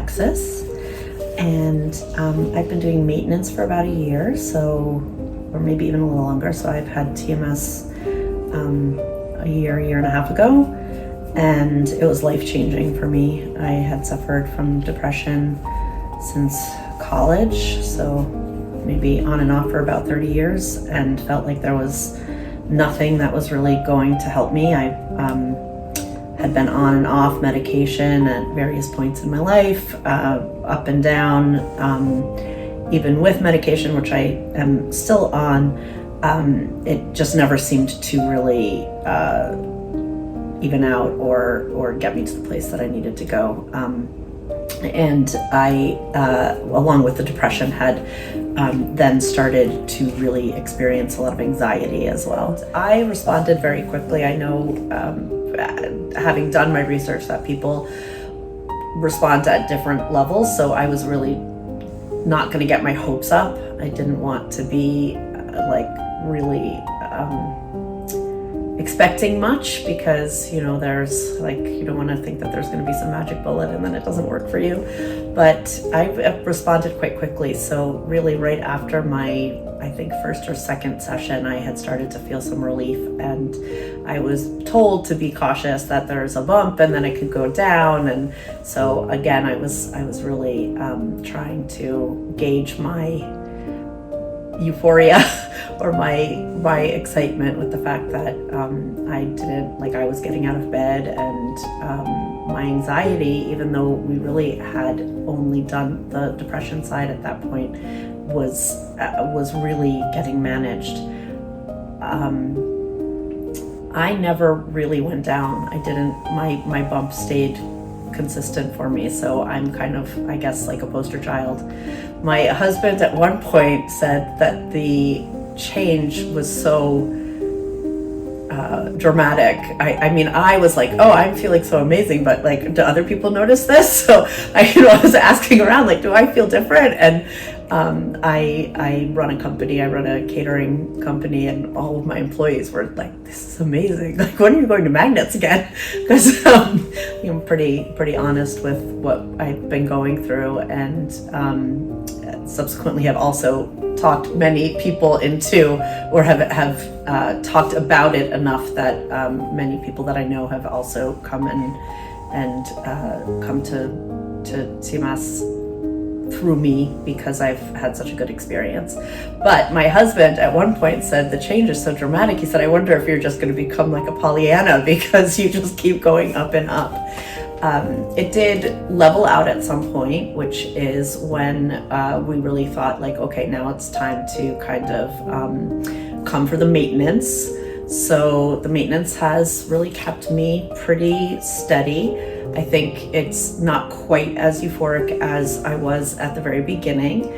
Alexis, and I've been doing maintenance for about a year, or maybe even a little longer. So I've had TMS a year and a half ago, and it was life-changing for me. I had suffered from depression since college, so maybe on and off for about 30 years, and felt like there was nothing that was really going to help me. I had been on and off medication at various points in my life, up and down, even with medication, which I am still on. It just never seemed to really even out or get me to the place that I needed to go. And I, along with the depression, had then started to really experience a lot of anxiety as well. I responded very quickly. I know, having done my research, that people respond at different levels, so I was really not going to get my hopes up. I didn't want to be really expecting much, because there's you don't want to think that there's going to be some magic bullet and then it doesn't work for you. But I responded quite quickly. So really right after my, I think, first or second session, I had started to feel some relief, and I was told to be cautious, that there's a bump and then it could go down. And so again, I was really trying to gauge my euphoria or my excitement with the fact that I was getting out of bed, and my anxiety, even though we really had only done the depression side at that point, was really getting managed. I never really went down. I didn't. My bump stayed consistent for me, so I'm kind of, I guess, like a poster child. My husband at one point said that the change was so dramatic. I mean, I was like, oh, I'm feeling so amazing, but do other people notice this? So I was asking around, do I feel different? And I run a company. I run a catering company, and all of my employees were like, this is amazing. When are you going to magnets again? Because I'm pretty honest with what I've been going through, and subsequently have also talked many people into, or have talked about it enough that many people that I know have also come and come to TMS through me, because I've had such a good experience. But my husband at one point said, the change is so dramatic. He said, I wonder if you're just going to become like a Pollyanna, because you just keep going up and up. It did level out at some point, which is when we really thought okay, now it's time to kind of come for the maintenance. So the maintenance has really kept me pretty steady. I think it's not quite as euphoric as I was at the very beginning.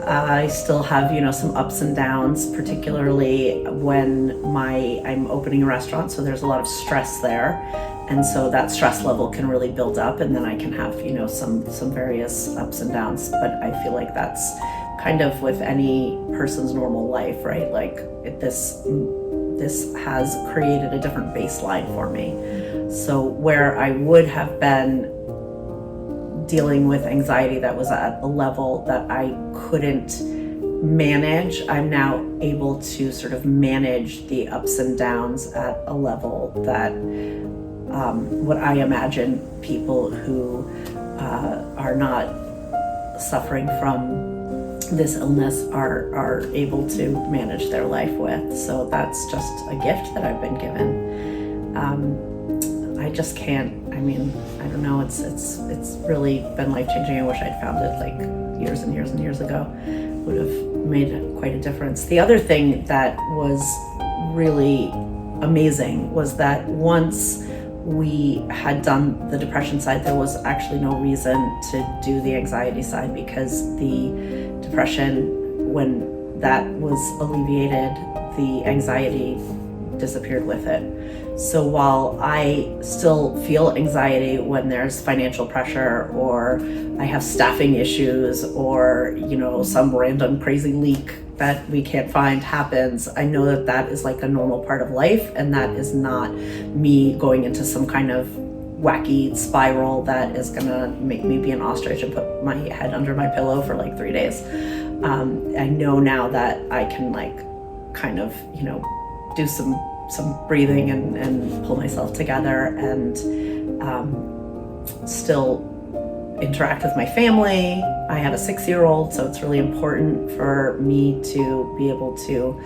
I still have, some ups and downs, particularly when I'm opening a restaurant, so there's a lot of stress there. And so that stress level can really build up, and then I can have, some various ups and downs. But I feel like that's kind of with any person's normal life, right? This has created a different baseline for me. So where I would have been dealing with anxiety that was at a level that I couldn't manage, I'm now able to sort of manage the ups and downs at a level that what I imagine people who are not suffering from this illness are able to manage their life with. So that's just a gift that I've been given. I just can't, I don't know, it's really been life-changing. I wish I'd found it years and years and years ago. Would have made quite a difference. The other thing that was really amazing was that once we had done the depression side, there was actually no reason to do the anxiety side, because the depression, when that was alleviated, the anxiety disappeared with it. So while I still feel anxiety when there's financial pressure, or I have staffing issues, or some random crazy leak that we can't find happens, I know that is like a normal part of life, and that is not me going into some kind of wacky spiral that is gonna make me be an ostrich and put my head under my pillow for like 3 days. I know now that I can like kind of, you know, do some breathing and pull myself together and still interact with my family. I have a 6-year-old, so it's really important for me to be able to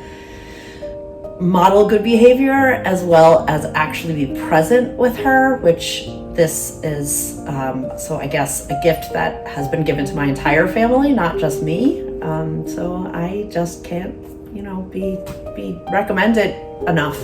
model good behavior as well as actually be present with her, which this is, so I guess a gift that has been given to my entire family, not just me. So I just can't, you know, be recommended enough.